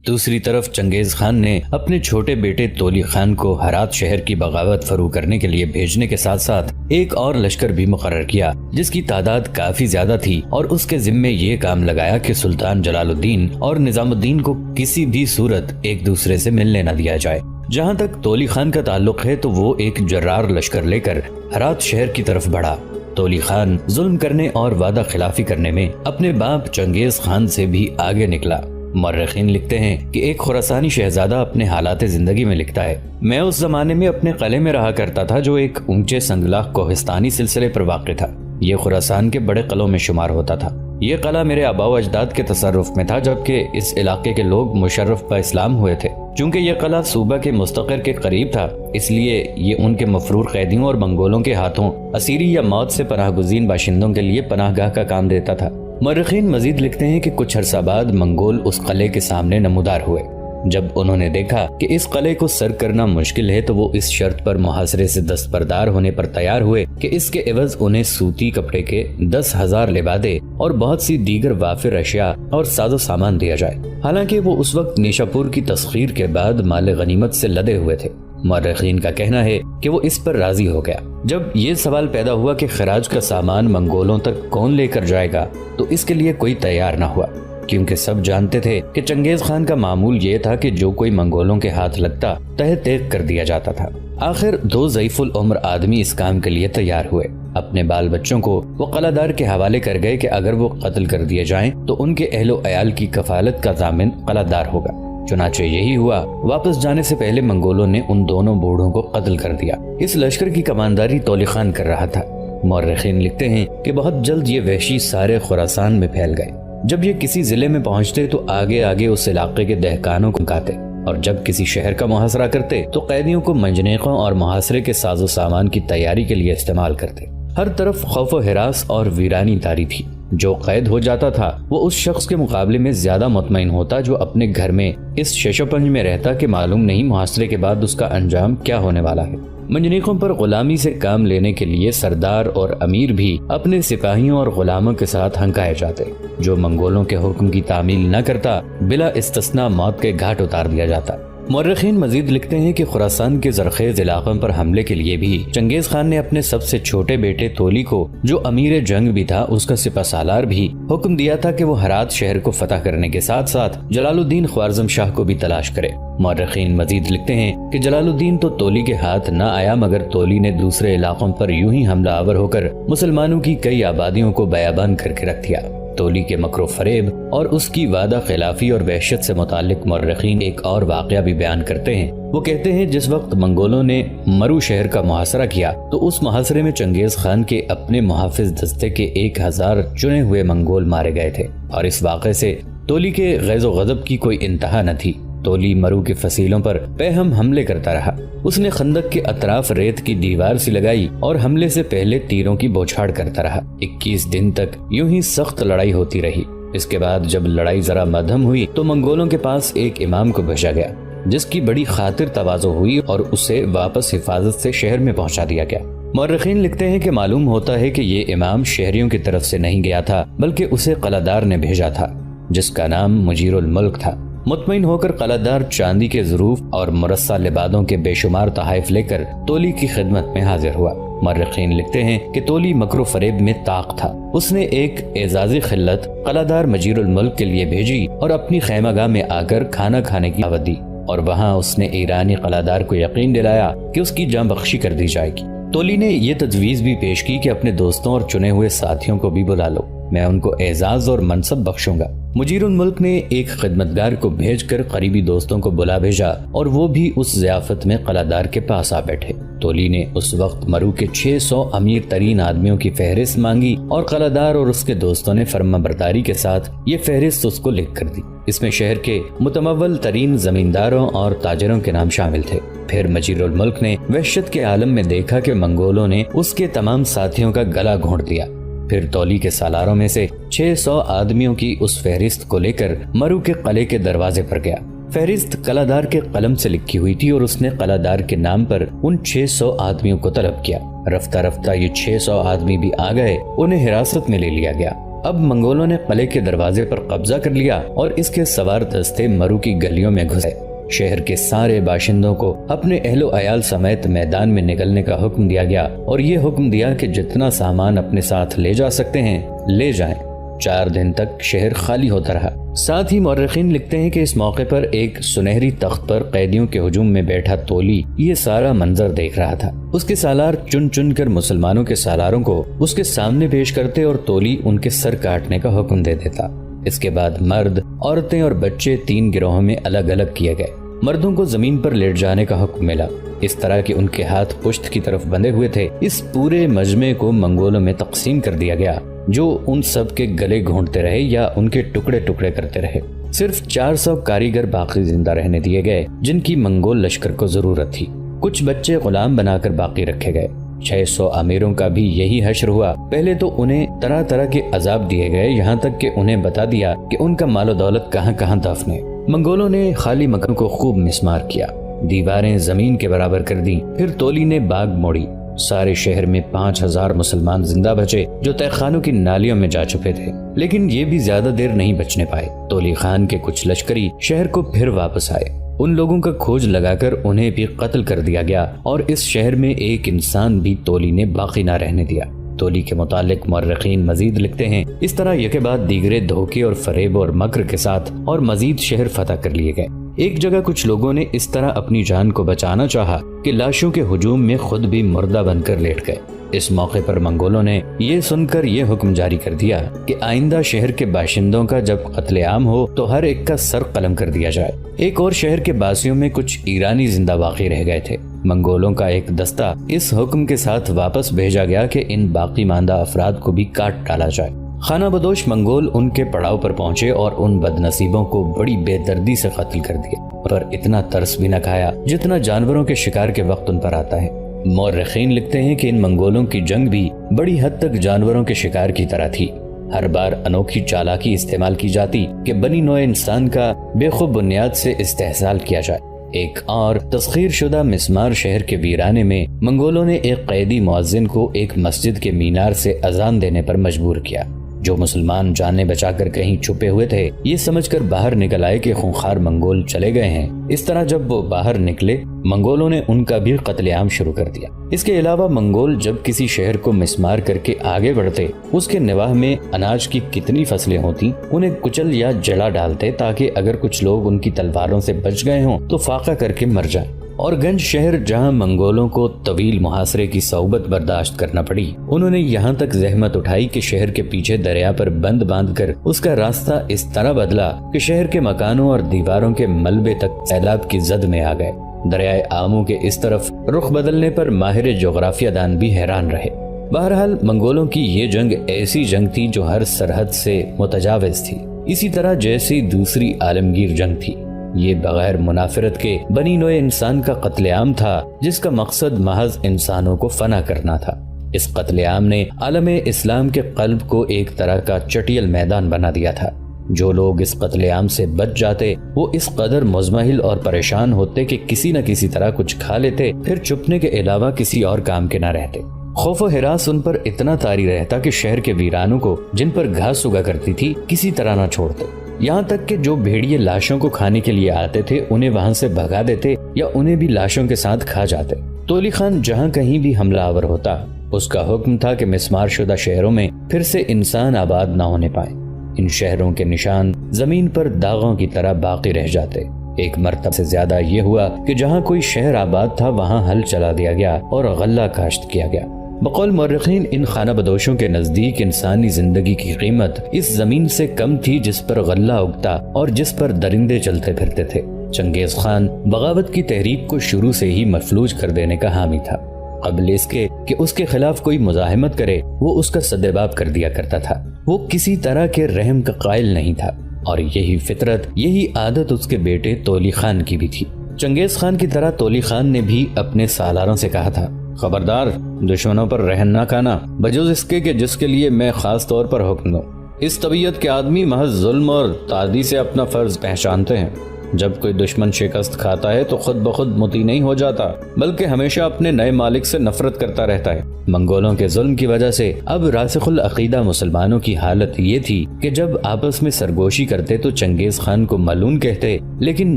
دوسری طرف چنگیز خان نے اپنے چھوٹے بیٹے تولی خان کو ہرات شہر کی بغاوت فرو کرنے کے لیے بھیجنے کے ساتھ ساتھ ایک اور لشکر بھی مقرر کیا جس کی تعداد کافی زیادہ تھی، اور اس کے ذمے یہ کام لگایا کہ سلطان جلال الدین اور نظام الدین کو کسی بھی صورت ایک دوسرے سے ملنے نہ دیا جائے۔ جہاں تک تولی خان کا تعلق ہے تو وہ ایک جرار لشکر لے کر ہرات شہر کی طرف بڑھا۔ تولی خان ظلم کرنے اور وعدہ خلافی کرنے میں اپنے باپ چنگیز خان سے بھی آگے نکلا۔ مورخین لکھتے ہیں کہ ایک خراسانی شہزادہ اپنے حالات زندگی میں لکھتا ہے، میں اس زمانے میں اپنے قلعے میں رہا کرتا تھا جو ایک اونچے سنگلاخ کوہستانی سلسلے پر واقع تھا۔ یہ خراسان کے بڑے قلعوں میں شمار ہوتا تھا۔ یہ قلعہ میرے آباء و اجداد کے تصرف میں تھا، جبکہ اس علاقے کے لوگ مشرف با اسلام ہوئے تھے۔ چونکہ یہ قلعہ صوبہ کے مستقر کے قریب تھا، اس لیے یہ ان کے مفرور قیدیوں اور منگولوں کے ہاتھوں اسیری یا موت سے پناہ گزین باشندوں کے لیے پناہ گاہ کا کام دیتا تھا۔ مورخین مزید لکھتے ہیں کہ کچھ عرصہ بعد منگول اس قلعے کے سامنے نمودار ہوئے۔ جب انہوں نے دیکھا کہ اس قلعے کو سر کرنا مشکل ہے تو وہ اس شرط پر محاصرے سے دستبردار ہونے پر تیار ہوئے کہ اس کے عوض انہیں سوتی کپڑے کے 10,000 لبادے اور بہت سی دیگر وافر اشیاء اور ساز و سامان دیا جائے۔ حالانکہ وہ اس وقت نیشاپور کی تسخیر کے بعد مال غنیمت سے لدے ہوئے تھے۔ مورخین کا کہنا ہے کہ وہ اس پر راضی ہو گیا۔ جب یہ سوال پیدا ہوا کہ خراج کا سامان منگولوں تک کون لے کر جائے گا تو اس کے لیے کوئی تیار نہ ہوا، کیونکہ سب جانتے تھے کہ چنگیز خان کا معمول یہ تھا کہ جو کوئی منگولوں کے ہاتھ لگتا تہہ تیغ کر دیا جاتا تھا۔ آخر 2 ضعیف العمر آدمی اس کام کے لیے تیار ہوئے۔ اپنے بال بچوں کو وہ قلعہ دار کے حوالے کر گئے کہ اگر وہ قتل کر دیے جائیں تو ان کے اہل و عیال کی کفالت کا ضامن قلعہ دار ہوگا۔ چنانچہ یہی ہوا۔ واپس جانے سے پہلے منگولوں نے ان دونوں بوڑھوں کو قتل کر دیا۔ اس لشکر کی کمانداری تولی خان کر رہا تھا۔ مورخین لکھتے ہیں کہ بہت جلد یہ وحشی سارے خراسان میں پھیل گئے۔ جب یہ کسی ضلع میں پہنچتے تو آگے آگے اس علاقے کے دہقانوں کو کاتے، اور جب کسی شہر کا محاصرہ کرتے تو قیدیوں کو منجنیقوں اور محاصرے کے ساز و سامان کی تیاری کے لیے استعمال کرتے۔ ہر طرف خوف و ہراس اور ویرانی طاری تھی۔ جو قید ہو جاتا تھا وہ اس شخص کے مقابلے میں زیادہ مطمئن ہوتا جو اپنے گھر میں اس شش و پنج میں رہتا کہ معلوم نہیں محاصرے کے بعد اس کا انجام کیا ہونے والا ہے۔ منجنیقوں پر غلامی سے کام لینے کے لیے سردار اور امیر بھی اپنے سپاہیوں اور غلاموں کے ساتھ ہنکائے جاتے۔ جو منگولوں کے حکم کی تعمیل نہ کرتا بلا استثناء موت کے گھاٹ اتار دیا جاتا۔ مورخین مزید لکھتے ہیں کہ خراسان کے زرخیز علاقوں پر حملے کے لیے بھی چنگیز خان نے اپنے سب سے چھوٹے بیٹے تولی کو، جو امیر جنگ بھی تھا، اس کا سپہ سالار بھی، حکم دیا تھا کہ وہ ہرات شہر کو فتح کرنے کے ساتھ ساتھ جلال الدین خوارزم شاہ کو بھی تلاش کرے۔ مورخین مزید لکھتے ہیں کہ جلال الدین تو تولی کے ہاتھ نہ آیا، مگر تولی نے دوسرے علاقوں پر یوں ہی حملہ آور ہو کر مسلمانوں کی کئی آبادیوں کو بیابان کر کے رکھ دیا۔ تولی کے مکر و فریب اور اس کی وعدہ خلافی اور وحشت سے متعلق مورخین ایک اور واقعہ بھی بیان کرتے ہیں۔ وہ کہتے ہیں جس وقت منگولوں نے مرو شہر کا محاصرہ کیا تو اس محاصرے میں چنگیز خان کے اپنے محافظ دستے کے 1000 چنے ہوئے منگول مارے گئے تھے، اور اس واقعے سے تولی کے غیظ و غضب کی کوئی انتہا نہ تھی۔ تولی مرو کے فصیلوں پر پہم حملے کرتا رہا۔ اس نے خندق کے اطراف ریت کی دیوار سی لگائی اور حملے سے پہلے تیروں کی بوچھاڑ کرتا رہا۔ 21 دن تک یوں ہی سخت لڑائی ہوتی رہی۔ اس کے بعد جب لڑائی ذرا مدھم ہوئی تو منگولوں کے پاس ایک امام کو بھیجا گیا، جس کی بڑی خاطر تواضع ہوئی اور اسے واپس حفاظت سے شہر میں پہنچا دیا گیا۔ مورخین لکھتے ہیں کہ معلوم ہوتا ہے کہ یہ امام شہریوں کی طرف سے نہیں گیا تھا، بلکہ اسے قلعہ دار نے بھیجا تھا، جس کا نام مجیر الملک تھا۔ مطمئن ہو کر قلعہ دار چاندی کے ظروف اور مرصع لبادوں کے بے شمار تحائف لے کر تولی کی خدمت میں حاضر ہوا۔ مورخین لکھتے ہیں کہ تولی مکر و فریب میں طاق تھا۔ اس نے ایک اعزازی خلت قلعہ دار مجیر الملک کے لیے بھیجی اور اپنی خیمہ گاہ میں آ کر کھانا کھانے کی دعوت دی، اور وہاں اس نے ایرانی قلعہ دار کو یقین دلایا کہ اس کی جاں بخشی کر دی جائے گی۔ تولی نے یہ تجویز بھی پیش کی کہ اپنے دوستوں اور چنے ہوئے ساتھیوں کو بھی بلا لو، میں ان کو اعزاز اور منصب بخشوں گا۔ مجیر الملک نے ایک خدمتگار کو بھیج کر قریبی دوستوں کو بلا بھیجا، اور وہ بھی اس ضیافت میں قلعہ دار کے پاس آ بیٹھے۔ تولی نے اس وقت مرو کے 600 امیر ترین آدمیوں کی فہرست مانگی، اور قلعہ دار اور اس کے دوستوں نے فرما برداری کے ساتھ یہ فہرست اس کو لکھ کر دی۔ اس میں شہر کے متمول ترین زمینداروں اور تاجروں کے نام شامل تھے۔ پھر مجیر الملک نے وحشت کے عالم میں دیکھا کہ منگولوں نے اس کے تمام ساتھیوں کا گلا گھونٹ دیا۔ پھر تولی کے سالاروں میں سے 600 آدمیوں کی اس فہرست کو لے کر مرو کے قلعے کے دروازے پر گیا۔ فہرست قلعہ دار کے قلم سے لکھی ہوئی تھی، اور اس نے قلعہ دار کے نام پر ان 600 آدمیوں کو طلب کیا۔ رفتہ رفتہ یہ 600 آدمی بھی آ گئے، انہیں حراست میں لے لیا گیا۔ اب منگولوں نے قلعے کے دروازے پر قبضہ کر لیا اور اس کے سوار دستے مرو کی گلیوں میں گھسے۔ شہر کے سارے باشندوں کو اپنے اہل و عیال سمیت میدان میں نکلنے کا حکم دیا گیا اور یہ حکم دیا کہ جتنا سامان اپنے ساتھ لے جا سکتے ہیں لے جائیں۔ 4 دن تک شہر خالی ہوتا رہا۔ ساتھ ہی مورخین لکھتے ہیں کہ اس موقع پر ایک سنہری تخت پر قیدیوں کے ہجوم میں بیٹھا تولی یہ سارا منظر دیکھ رہا تھا۔ اس کے سالار چن چن کر مسلمانوں کے سالاروں کو اس کے سامنے پیش کرتے اور تولی ان کے سر کاٹنے کا حکم دے دیتا۔ اس کے بعد مرد، عورتیں اور بچے 3 گروہوں میں الگ الگ کیے گئے۔ مردوں کو زمین پر لیٹ جانے کا حکم ملا، اس طرح کہ ان کے ہاتھ پشت کی طرف بندھے ہوئے تھے۔ اس پورے مجمع کو منگولوں میں تقسیم کر دیا گیا، جو ان سب کے گلے گھونٹتے رہے یا ان کے ٹکڑے ٹکڑے کرتے رہے۔ صرف 400 کاریگر باقی زندہ رہنے دیے گئے جن کی منگول لشکر کو ضرورت تھی۔ کچھ بچے غلام بنا کر باقی رکھے گئے۔ 600 امیروں کا بھی یہی حشر ہوا۔ پہلے تو انہیں طرح طرح کے عذاب دیے گئے، یہاں تک کہ انہیں بتا دیا کہ ان کا مال و دولت کہاں کہاں دفن ہے۔ منگولوں نے خالی مکان کو خوب مسمار کیا، دیواریں زمین کے برابر کر دیں۔ پھر تولی نے باغ موڑی۔ سارے شہر میں 5000 مسلمان زندہ بچے جو تہ خانوں کی نالیوں میں جا چھپے تھے، لیکن یہ بھی زیادہ دیر نہیں بچنے پائے۔ تولی خان کے کچھ لشکری شہر کو پھر واپس آئے۔ ان لوگوں کا کھوج لگا کر انہیں بھی قتل کر دیا گیا اور اس شہر میں ایک انسان بھی تولی نے باقی نہ رہنے دیا۔ تولی کے متعلق مورخین مزید لکھتے ہیں، اس طرح یکے بعد دیگرے دھوکے اور فریب اور مکر کے ساتھ اور مزید شہر فتح کر لیے گئے۔ ایک جگہ کچھ لوگوں نے اس طرح اپنی جان کو بچانا چاہا کہ لاشوں کے ہجوم میں خود بھی مردہ بن کر لیٹ گئے۔ اس موقع پر منگولوں نے یہ سن کر یہ حکم جاری کر دیا کہ آئندہ شہر کے باشندوں کا جب قتل عام ہو تو ہر ایک کا سر قلم کر دیا جائے۔ ایک اور شہر کے باسیوں میں کچھ ایرانی زندہ باقی رہ گئے تھے۔ منگولوں کا ایک دستہ اس حکم کے ساتھ واپس بھیجا گیا کہ ان باقی ماندہ افراد کو بھی کاٹ ڈالا جائے۔ خانہ بدوش منگول ان کے پڑاؤ پر پہنچے اور ان بد نصیبوں کو بڑی بے دردی سے قتل کر دیا، پر اتنا ترس بھی نہ کھایا جتنا جانوروں کے شکار کے وقت ان پر آتا ہے۔ مورخین لکھتے ہیں کہ ان منگولوں کی جنگ بھی بڑی حد تک جانوروں کے شکار کی طرح تھی۔ ہر بار انوکھی چالاکی استعمال کی جاتی کہ بنی نوع انسان کا بے خوب بنیاد سے استحصال کیا جائے۔ ایک اور تسخیر شدہ مسمار شہر کے ویرانے میں منگولوں نے ایک قیدی مؤذن کو ایک مسجد کے مینار سے اذان دینے پر مجبور کیا۔ جو مسلمان جانیں بچا کر کہیں چھپے ہوئے تھے یہ سمجھ کر باہر نکل آئے کہ خونخوار منگول چلے گئے ہیں۔ اس طرح جب وہ باہر نکلے منگولوں نے ان کا بھی قتل عام شروع کر دیا۔ اس کے علاوہ منگول جب کسی شہر کو مسمار کر کے آگے بڑھتے اس کے نواح میں اناج کی کتنی فصلیں ہوتی انہیں کچل یا جلا ڈالتے تاکہ اگر کچھ لوگ ان کی تلواروں سے بچ گئے ہوں تو فاقہ کر کے مر جائیں۔ اور گنج شہر جہاں منگولوں کو طویل محاصرے کی صعوبت برداشت کرنا پڑی، انہوں نے یہاں تک زحمت اٹھائی کہ شہر کے پیچھے دریا پر بند باندھ کر اس کا راستہ اس طرح بدلا کہ شہر کے مکانوں اور دیواروں کے ملبے تک سیلاب کی زد میں آ گئے۔ دریائے آمو کے اس طرف رخ بدلنے پر ماہر جغرافیہ دان بھی حیران رہے۔ بہرحال منگولوں کی یہ جنگ ایسی جنگ تھی جو ہر سرحد سے متجاوز تھی، اسی طرح جیسی دوسری عالمگیر جنگ تھی۔ یہ بغیر منافرت کے بنی نوع انسان کا قتل عام تھا جس کا مقصد محض انسانوں کو فنا کرنا تھا۔ اس قتل عام نے عالم اسلام کے قلب کو ایک طرح کا چٹیل میدان بنا دیا تھا۔ جو لوگ اس قتل عام سے بچ جاتے وہ اس قدر مزمحل اور پریشان ہوتے کہ کسی نہ کسی طرح کچھ کھا لیتے، پھر چھپنے کے علاوہ کسی اور کام کے نہ رہتے۔ خوف و ہراس ان پر اتنا طاری رہتا کہ شہر کے ویرانوں کو جن پر گھاس اگا کرتی تھی کسی طرح نہ چھوڑتے، یہاں تک کہ جو بھیڑیے لاشوں کو کھانے کے لیے آتے تھے انہیں وہاں سے بھگا دیتے یا انہیں بھی لاشوں کے ساتھ کھا جاتے۔ تولی خان جہاں کہیں بھی حملہ آور ہوتا اس کا حکم تھا کہ مسمار شدہ شہروں میں پھر سے انسان آباد نہ ہونے پائیں۔ ان شہروں کے نشان زمین پر داغوں کی طرح باقی رہ جاتے۔ ایک مرتبہ سے زیادہ یہ ہوا کہ جہاں کوئی شہر آباد تھا وہاں ہل چلا دیا گیا اور غلہ کاشت کیا گیا۔ بقول مورخین ان خانہ بدوشوں کے نزدیک انسانی زندگی کی قیمت اس زمین سے کم تھی جس پر غلہ اگتا اور جس پر درندے چلتے پھرتے تھے۔ چنگیز خان بغاوت کی تحریک کو شروع سے ہی مفلوج کر دینے کا حامی تھا۔ قبل اس کے کہ اس کے خلاف کوئی مزاحمت کرے وہ اس کا سدباب کر دیا کرتا تھا۔ وہ کسی طرح کے رحم کا قائل نہیں تھا اور یہی فطرت یہی عادت اس کے بیٹے تولی خان کی بھی تھی۔ چنگیز خان کی طرح تولی خان نے بھی اپنے سالاروں سے کہا تھا، خبردار دشمنوں پر رحم نہ کھانا بجز اس کے کہ جس کے لیے میں خاص طور پر حکم دوں۔ اس طبیعت کے آدمی محض ظلم اور تعدی سے اپنا فرض پہچانتے ہیں۔ جب کوئی دشمن شکست کھاتا ہے تو خود بخود مطیع نہیں ہو جاتا، بلکہ ہمیشہ اپنے نئے مالک سے نفرت کرتا رہتا ہے۔ منگولوں کے ظلم کی وجہ سے اب راسخ العقیدہ مسلمانوں کی حالت یہ تھی کہ جب آپس میں سرگوشی کرتے تو چنگیز خان کو ملعون کہتے، لیکن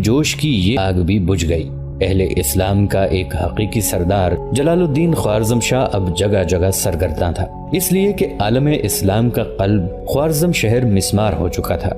جوش کی یہ آگ بھی بجھ گئی۔ اہل اسلام کا ایک حقیقی سردار جلال الدین خوارزم شاہ اب جگہ جگہ سرگرداں تھا، اس لیے کہ عالم اسلام کا قلب خوارزم شہر مسمار ہو چکا تھا۔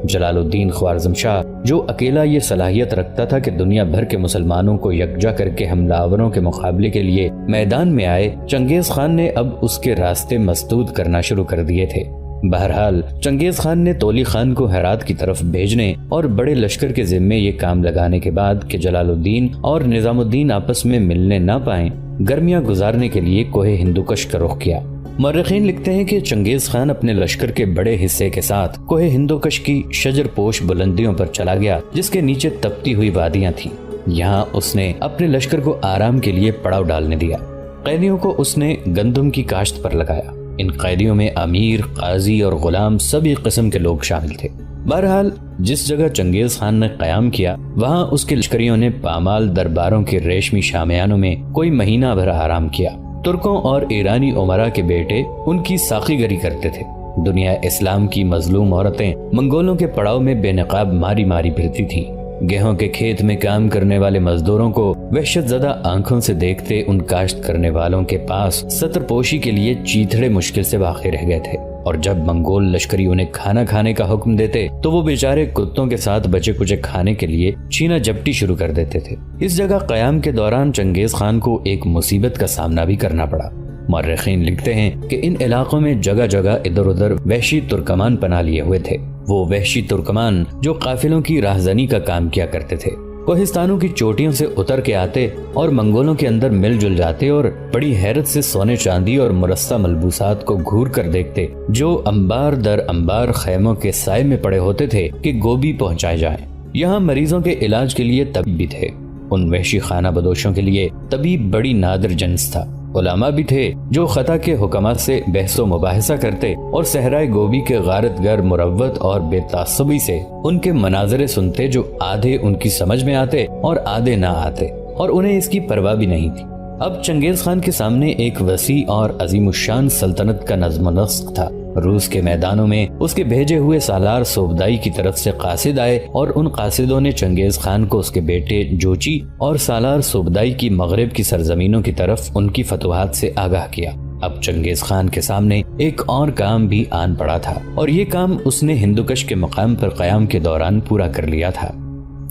جلال الدین خوارزم شاہ جو اکیلا یہ صلاحیت رکھتا تھا کہ دنیا بھر کے مسلمانوں کو یکجا کر کے حملہ آوروں کے مقابلے کے لیے میدان میں آئے، چنگیز خان نے اب اس کے راستے مسدود کرنا شروع کر دیے تھے۔ بہرحال چنگیز خان نے تولی خان کو ہرات کی طرف بھیجنے اور بڑے لشکر کے ذمے یہ کام لگانے کے بعد کہ جلال الدین اور نظام الدین آپس میں ملنے نہ پائیں، گرمیاں گزارنے کے لیے کوہ ہندوکش کا رخ کیا۔ مورخین لکھتے ہیں کہ چنگیز خان اپنے لشکر کے بڑے حصے کے ساتھ کوہ ہندوکش کی شجر پوش بلندیوں پر چلا گیا، جس کے نیچے تپتی ہوئی وادیاں تھیں۔ یہاں اس نے اپنے لشکر کو آرام کے لیے پڑاؤ ڈالنے دیا۔ قیدیوں کو اس نے گندم کی کاشت پر لگایا۔ ان قیدیوں میں امیر، قاضی اور غلام سبھی قسم کے لوگ شامل تھے۔ بہرحال جس جگہ چنگیز خان نے قیام کیا، وہاں اس کے لشکریوں نے پامال درباروں کے ریشمی شامیانوں میں کوئی مہینہ بھر آرام کیا۔ ترکوں اور ایرانی امراء کے بیٹے ان کی ساقی گری کرتے تھے۔ دنیا اسلام کی مظلوم عورتیں منگولوں کے پڑاؤ میں بے نقاب ماری ماری پھرتی تھیں۔ گیہوں کے کھیت میں کام کرنے والے مزدوروں کو وحشت زدہ آنکھوں سے دیکھتے ان کاشت کرنے والوں کے پاس ستر پوشی کے لیے چیتھڑے مشکل سے باقی رہ گئے تھے، اور جب منگول لشکری انہیں کھانا کھانے کا حکم دیتے تو وہ بیچارے کتوں کے ساتھ بچے کچے کھانے کے لیے چھینا جپٹی شروع کر دیتے تھے۔ اس جگہ قیام کے دوران چنگیز خان کو ایک مصیبت کا سامنا بھی کرنا پڑا۔ مورخین لکھتے ہیں کہ ان علاقوں میں جگہ جگہ ادھر ادھر وحشی ترکمان پناہ لیے ہوئے تھے۔ وہ وحشی ترکمان جو قافلوں کی راہزنی کا کام کیا کرتے تھے، کوہستانوں کی چوٹیوں سے اتر کے آتے اور منگولوں کے اندر مل جل جاتے اور بڑی حیرت سے سونے چاندی اور مرصع ملبوسات کو گھور کر دیکھتے جو انبار در انبار خیموں کے سائے میں پڑے ہوتے تھے کہ گوبھی پہنچائے جائیں۔ یہاں مریضوں کے علاج کے لیے طبیب بھی تھے۔ ان وحشی خانہ بدوشوں کے لیے طبیب بڑی نادر جنس تھا۔ علماء بھی تھے جو خطا کے حکمات سے بحث و مباحثہ کرتے اور صحرائے گوبی کے غارت گر مروت اور بے تعصبی سے ان کے مناظرے سنتے، جو آدھے ان کی سمجھ میں آتے اور آدھے نہ آتے، اور انہیں اس کی پرواہ بھی نہیں تھی۔ اب چنگیز خان کے سامنے ایک وسیع اور عظیم الشان سلطنت کا نظم و نسق تھا۔ روس کے میدانوں میں اس کے بھیجے ہوئے سالار صوبدائی کی طرف سے قاصد آئے اور ان قاصدوں نے چنگیز خان کو اس کے بیٹے جوچی اور سالار صوبدائی کی مغرب کی سرزمینوں کی طرف ان کی فتوحات سے آگاہ کیا۔ اب چنگیز خان کے سامنے ایک اور کام بھی آن پڑا تھا، اور یہ کام اس نے ہندوکش کے مقام پر قیام کے دوران پورا کر لیا تھا۔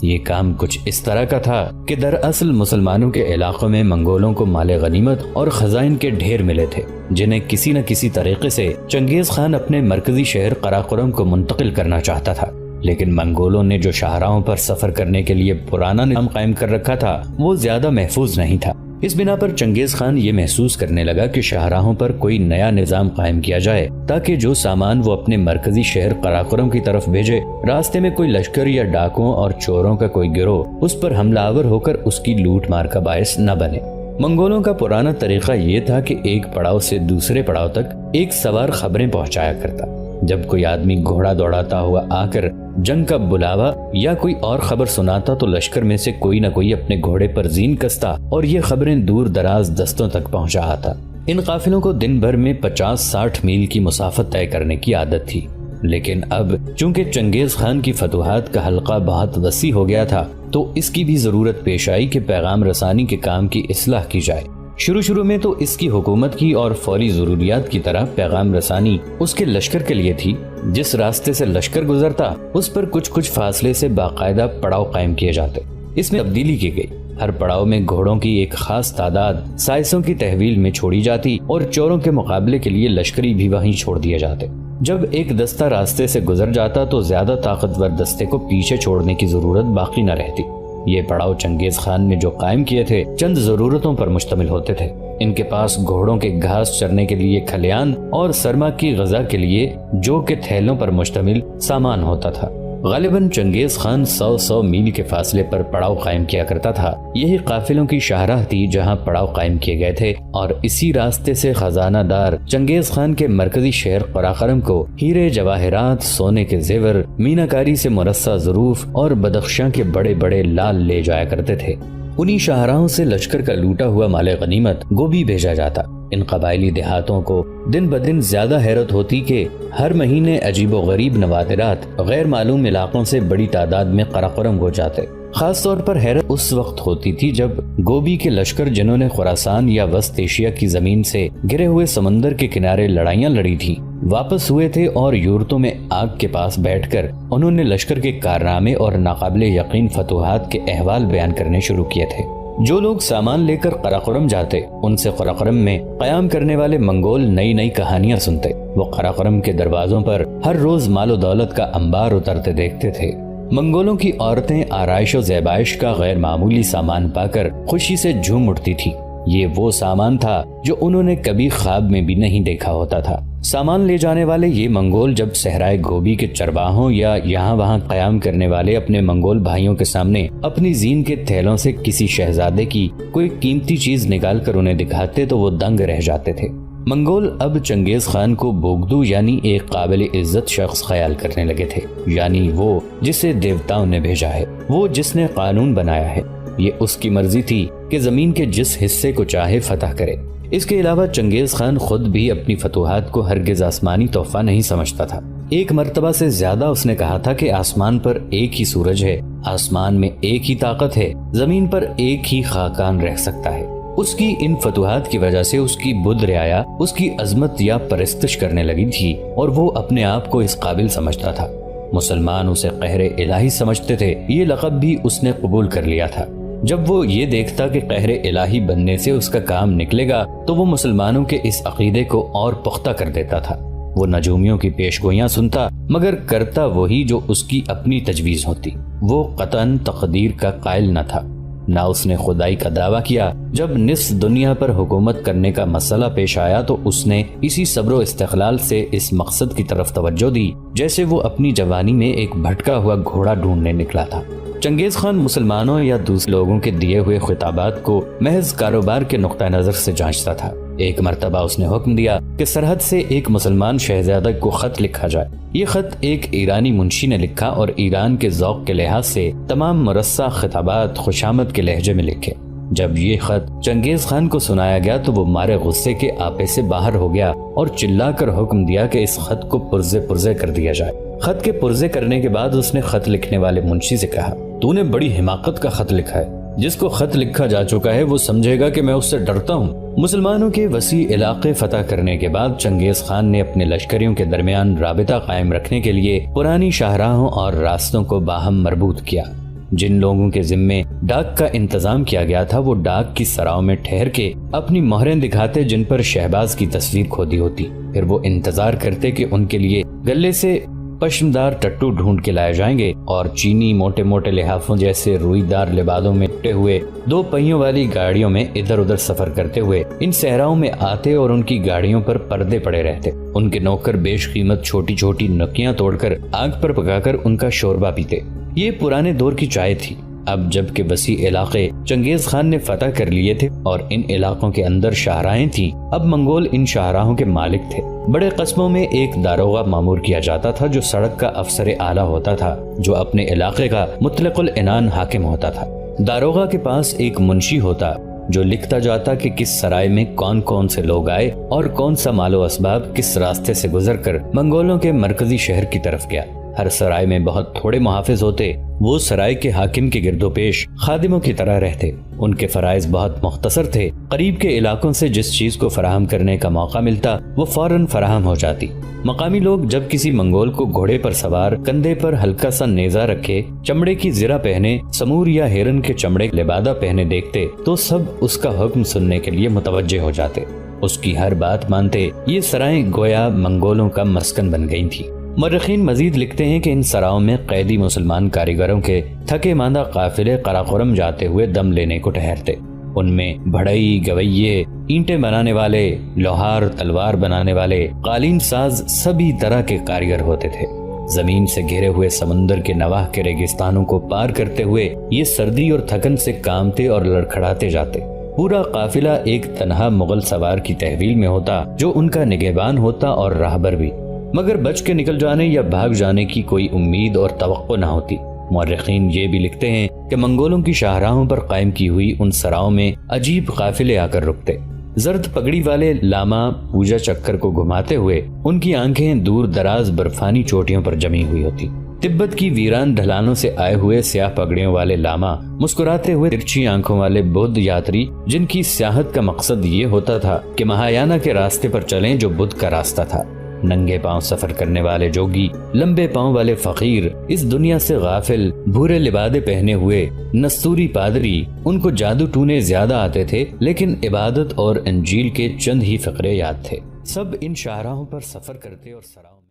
یہ کام کچھ اس طرح کا تھا کہ دراصل مسلمانوں کے علاقوں میں منگولوں کو مال غنیمت اور خزائن کے ڈھیر ملے تھے، جنہیں کسی نہ کسی طریقے سے چنگیز خان اپنے مرکزی شہر قراقرم کو منتقل کرنا چاہتا تھا۔ لیکن منگولوں نے جو شاہراہوں پر سفر کرنے کے لیے پرانا نظام قائم کر رکھا تھا وہ زیادہ محفوظ نہیں تھا۔ اس بنا پر چنگیز خان یہ محسوس کرنے لگا کہ شاہراہوں پر کوئی نیا نظام قائم کیا جائے تاکہ جو سامان وہ اپنے مرکزی شہر قراقرم کی طرف بھیجے، راستے میں کوئی لشکر یا ڈاکوں اور چوروں کا کوئی گروہ اس پر حملہ آور ہو کر اس کی لوٹ مار کا باعث نہ بنے۔ منگولوں کا پرانا طریقہ یہ تھا کہ ایک پڑاؤ سے دوسرے پڑاؤ تک ایک سوار خبریں پہنچایا کرتا۔ جب کوئی آدمی گھوڑا دوڑاتا ہوا آ کر جنگ کا بلاوا یا کوئی اور خبر سناتا تو لشکر میں سے کوئی نہ کوئی اپنے گھوڑے پر زین کستا اور یہ خبریں دور دراز دستوں تک پہنچا آتا۔ ان قافلوں کو دن بھر میں 50-60 میل کی مسافت طے کرنے کی عادت تھی، لیکن اب چونکہ چنگیز خان کی فتوحات کا حلقہ بہت وسیع ہو گیا تھا تو اس کی بھی ضرورت پیش آئی کہ پیغام رسانی کے کام کی اصلاح کی جائے۔ شروع میں تو اس کی حکومت کی اور فوری ضروریات کی طرح پیغام رسانی اس کے لشکر کے لیے تھی۔ جس راستے سے لشکر گزرتا اس پر کچھ فاصلے سے باقاعدہ پڑاؤ قائم کیے جاتے۔ اس میں تبدیلی کی گئی۔ ہر پڑاؤ میں گھوڑوں کی ایک خاص تعداد سائسوں کی تحویل میں چھوڑی جاتی اور چوروں کے مقابلے کے لیے لشکری بھی وہیں چھوڑ دیے جاتے۔ جب ایک دستہ راستے سے گزر جاتا تو زیادہ طاقتور دستے کو پیچھے چھوڑنے کی ضرورت باقی نہ رہتی۔ یہ پڑاؤ چنگیز خان نے جو قائم کیے تھے چند ضرورتوں پر مشتمل ہوتے تھے۔ ان کے پاس گھوڑوں کے گھاس چرنے کے لیے کھلیان اور سرما کی غذا کے لیے جو کے تھیلوں پر مشتمل سامان ہوتا تھا۔ غالباً چنگیز خان 100 میل کے فاصلے پر پڑاؤ قائم کیا کرتا تھا۔ یہی قافلوں کی شاہراہ تھی جہاں پڑاؤ قائم کیے گئے تھے، اور اسی راستے سے خزانہ دار چنگیز خان کے مرکزی شہر قراقرم کو ہیرے جواہرات، سونے کے زیور، میناکاری سے مرصع ظروف اور بدخشاں کے بڑے بڑے لال لے جایا کرتے تھے۔ انہی شاہراہوں سے لشکر کا لوٹا ہوا مال غنیمت گوبی بھیجا جاتا۔ ان قبائلی دیہاتوں کو دن بدن زیادہ حیرت ہوتی کہ ہر مہینے عجیب و غریب نوادرات غیر معلوم علاقوں سے بڑی تعداد میں قراقرم ہو جاتے۔ خاص طور پر حیرت اس وقت ہوتی تھی جب گوبی کے لشکر، جنہوں نے خراسان یا وسط ایشیا کی زمین سے گرے ہوئے سمندر کے کنارے لڑائیاں لڑی تھی، واپس ہوئے تھے اور یورتوں میں آگ کے پاس بیٹھ کر انہوں نے لشکر کے کارنامے اور ناقابل یقین فتوحات کے احوال بیان کرنے شروع کیے تھے۔ جو لوگ سامان لے کر قراقرم جاتے، ان سے قراقرم میں قیام کرنے والے منگول نئی نئی کہانیاں سنتے۔ وہ قراقرم کے دروازوں پر ہر روز مال و دولت کا انبار اترتے دیکھتے تھے۔ منگولوں کی عورتیں آرائش و زیبائش کا غیر معمولی سامان پا کر خوشی سے جھوم اٹھتی تھی۔ یہ وہ سامان تھا جو انہوں نے کبھی خواب میں بھی نہیں دیکھا ہوتا تھا۔ سامان لے جانے والے یہ منگول جب صحرائے گوبی کے چرواہوں یا یہاں وہاں قیام کرنے والے اپنے منگول بھائیوں کے سامنے اپنی زین کے تھیلوں سے کسی شہزادے کی کوئی قیمتی چیز نکال کر انہیں دکھاتے تو وہ دنگ رہ جاتے تھے۔ منگول اب چنگیز خان کو بوگدو یعنی ایک قابل عزت شخص خیال کرنے لگے تھے، یعنی وہ جسے دیوتاؤں نے بھیجا ہے، وہ جس نے قانون بنایا ہے۔ یہ اس کی مرضی تھی کہ زمین کے جس حصے کو چاہے فتح کرے۔ اس کے علاوہ چنگیز خان خود بھی اپنی فتوحات کو ہرگز آسمانی تحفہ نہیں سمجھتا تھا۔ ایک مرتبہ سے زیادہ اس نے کہا تھا کہ آسمان پر ایک ہی سورج ہے، آسمان میں ایک ہی طاقت ہے، زمین پر ایک ہی خاقان رہ سکتا ہے۔ اس کی ان فتوحات کی وجہ سے اس کی بدھ رعایا اس کی عظمت یا پرستش کرنے لگی تھی، اور وہ اپنے آپ کو اس قابل سمجھتا تھا۔ مسلمان اسے قہر الہی سمجھتے تھے، یہ لقب بھی اس نے قبول کر لیا تھا۔ جب وہ یہ دیکھتا کہ قہر الہی بننے سے اس کا کام نکلے گا تو وہ مسلمانوں کے اس عقیدے کو اور پختہ کر دیتا تھا۔ وہ نجومیوں کی پیشگوئیاں سنتا مگر کرتا وہی جو اس کی اپنی تجویز ہوتی۔ وہ قطعاً تقدیر کا قائل نہ تھا، نہ اس نے خدائی کا دعویٰ کیا۔ جب نصف دنیا پر حکومت کرنے کا مسئلہ پیش آیا تو اس نے اسی صبر و استقلال سے اس مقصد کی طرف توجہ دی جیسے وہ اپنی جوانی میں ایک بھٹکا ہوا گھوڑا ڈھونڈنے نکلا تھا۔ چنگیز خان مسلمانوں یا دوسرے لوگوں کے دیے ہوئے خطابات کو محض کاروبار کے نقطہ نظر سے جانچتا تھا۔ ایک مرتبہ اس نے حکم دیا کہ سرحد سے ایک مسلمان شہزادہ کو خط لکھا جائے۔ یہ خط ایک ایرانی منشی نے لکھا اور ایران کے ذوق کے لحاظ سے تمام مرصع خطابات خوشامد کے لہجے میں لکھے۔ جب یہ خط چنگیز خان کو سنایا گیا تو وہ مارے غصے کے آپے سے باہر ہو گیا اور چلا کر حکم دیا کہ اس خط کو پرزے پرزے کر دیا جائے۔ خط کے پرزے کرنے کے بعد اس نے خط لکھنے والے منشی سے کہا، تو نے بڑی حماقت کا خط لکھا ہے۔ جس کو خط لکھا جا چکا ہے وہ سمجھے گا کہ میں اس سے ڈرتا ہوں۔ مسلمانوں کے وسیع علاقے فتح کرنے کے بعد چنگیز خان نے اپنے لشکریوں کے درمیان رابطہ قائم رکھنے کے لیے پرانی شاہراہوں اور راستوں کو باہم مربوط کیا۔ جن لوگوں کے ذمے ڈاک کا انتظام کیا گیا تھا وہ ڈاک کی سراؤں میں ٹھہر کے اپنی مہریں دکھاتے جن پر شہباز کی تصویر کھودی ہوتی، پھر وہ انتظار کرتے کہ ان کے لیے گلے سے پشمدار ٹٹو ڈھونڈ کے لائے جائیں گے، اور چینی موٹے موٹے لحافوں جیسے روئی دار لبادوں میں ٹے ہوئے 2 پہیوں والی گاڑیوں میں ادھر ادھر سفر کرتے ہوئے ان صحراؤں میں آتے اور ان کی گاڑیوں پر پردے پڑے رہتے۔ ان کے نوکر بیش قیمت چھوٹی چھوٹی نکیاں توڑ کر آگ پر پکا کر ان کا شوربہ پیتے۔ یہ پرانے دور کی چائے تھی۔ اب جب کہ وسیع علاقے چنگیز خان نے فتح کر لیے تھے اور ان علاقوں کے اندر شاہراہیں تھیں، اب منگول ان شاہراہوں کے مالک تھے۔ بڑے قصبوں میں ایک داروغہ مامور کیا جاتا تھا جو سڑک کا افسر اعلیٰ ہوتا تھا، جو اپنے علاقے کا مطلق العنان حاکم ہوتا تھا۔ داروغہ کے پاس ایک منشی ہوتا جو لکھتا جاتا کہ کس سرائے میں کون کون سے لوگ آئے اور کون سا مال و اسباب کس راستے سے گزر کر منگولوں کے مرکزی شہر کی طرف گیا۔ ہر سرائے میں بہت تھوڑے محافظ ہوتے، وہ سرائے کے حاکم کے گرد و پیش خادموں کی طرح رہتے۔ ان کے فرائض بہت مختصر تھے، قریب کے علاقوں سے جس چیز کو فراہم کرنے کا موقع ملتا وہ فوراً فراہم ہو جاتی۔ مقامی لوگ جب کسی منگول کو گھوڑے پر سوار، کندھے پر ہلکا سا نیزہ رکھے، چمڑے کی زرہ پہنے، سمور یا ہرن کے چمڑے لبادہ پہنے دیکھتے تو سب اس کا حکم سننے کے لیے متوجہ ہو جاتے، اس کی ہر بات مانتے۔ یہ سرائیں گویا منگولوں کا مسکن بن گئی تھی۔ مورخین مزید لکھتے ہیں کہ ان سراؤں میں قیدی مسلمان کاریگروں کے تھکے ماندہ قافلے قراقرم جاتے ہوئے دم لینے کو ٹھہرتے۔ ان میں بڑھئی، گویے، اینٹیں بنانے والے، لوہار، تلوار بنانے والے، قالین ساز، سبھی طرح کے کاریگر ہوتے تھے۔ زمین سے گھرے ہوئے سمندر کے نواح کے ریگستانوں کو پار کرتے ہوئے یہ سردی اور تھکن سے کامتے اور لڑکھڑاتے جاتے۔ پورا قافلہ ایک تنہا مغل سوار کی تحویل میں ہوتا جو ان کا نگہبان ہوتا اور راہبر بھی، مگر بچ کے نکل جانے یا بھاگ جانے کی کوئی امید اور توقع نہ ہوتی۔ مورخین یہ بھی لکھتے ہیں کہ منگولوں کی شاہراہوں پر قائم کی ہوئی ان سراؤں میں عجیب قافلے آ کر رکتے۔ زرد پگڑی والے لاما پوجا چکر کو گھماتے ہوئے ان کی آنکھیں دور دراز برفانی چوٹیوں پر جمی ہوئی ہوتی۔ تبت کی ویران ڈھلانوں سے آئے ہوئے سیاہ پگڑیوں والے لاما مسکراتے ہوئے ترچھی آنکھوں والے بدھ یاتری، جن کی سیاحت کا مقصد یہ ہوتا تھا کہ مہایانا کے راستے پر چلیں جو بدھ کا راستہ تھا۔ ننگے پاؤں سفر کرنے والے جوگی، لمبے پاؤں والے فقیر، اس دنیا سے غافل، بھورے لبادے پہنے ہوئے نستوری پادری، ان کو جادو ٹونے زیادہ آتے تھے لیکن عبادت اور انجیل کے چند ہی فقرے یاد تھے۔ سب ان شاہراہوں پر سفر کرتے اور سراؤں